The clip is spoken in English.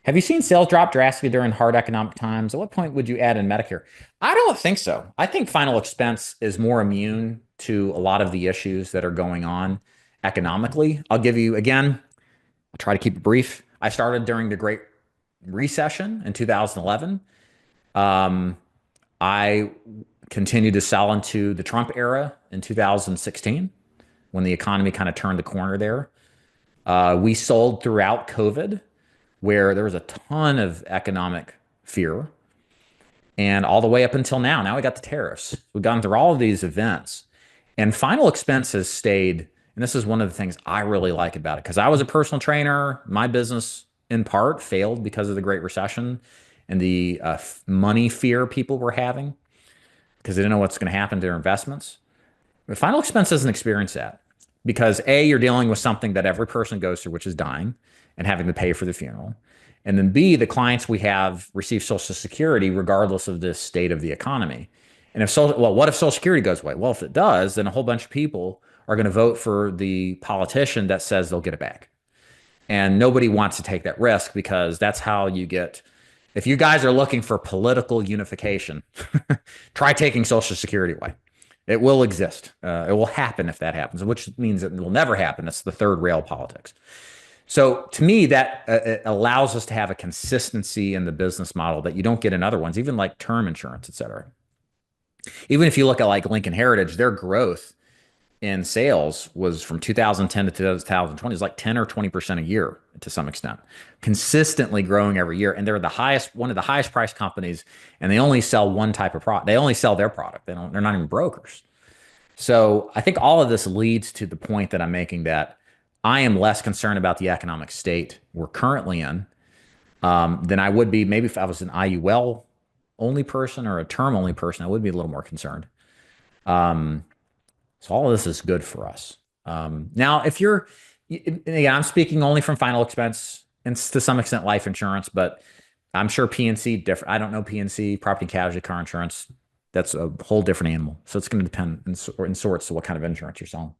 Have you seen sales drop drastically during hard economic times? At what point would you add in Medicare? I don't think so. I think final expense is more immune to a lot of the issues that are going on economically. I'll give you, again, I'll try to keep it brief. I started during the Great Recession in 2011. Um, I continued to sell into the Trump era in 2016 when the economy kind of turned the corner there. We sold throughout COVID, where there was a ton of economic fear, and all the way up until now. Now we got the tariffs. We've gone through all of these events, and final expense has stayed. And this is one of the things I really like about it because I was a personal trainer. My business, in part, failed because of the Great Recession and the money fear people were having because they didn't know what's going to happen to their investments. But final expense doesn't experience that because A, you're dealing with something that every person goes through, which is dying and having to pay for the funeral. And then B, the clients we have receive Social Security regardless of the state of the economy. And if so, well, what if Social Security goes away? Well, if it does, then a whole bunch of people are going to vote for the politician that says they'll get it back. And nobody wants to take that risk because that's how you get. If you guys are looking for political unification, try taking Social Security away. It will exist. It will happen if that happens, which means it will never happen. It's the third rail politics. So to me, that it allows us to have a consistency in the business model that you don't get in other ones, even like term insurance, et cetera. Even if you look at like Lincoln Heritage, their growth in sales was from 2010 to 2020 is like 10 or 20% a year to some extent, consistently growing every year. And they're one of the highest priced companies, and they only sell one type of product. They only sell their product. They're not even brokers. So I think all of this leads to the point that I'm making that I am less concerned about the economic state we're currently in than I would be maybe if I was an IUL only person or a term only person. I would be a little more concerned. Um, so all of this is good for us. Now, if you're, again, I'm speaking only from final expense and to some extent life insurance, but I'm sure PNC different. I don't know PNC, property and casualty car insurance. That's a whole different animal. So it's going to depend in sorts to what kind of insurance you're selling.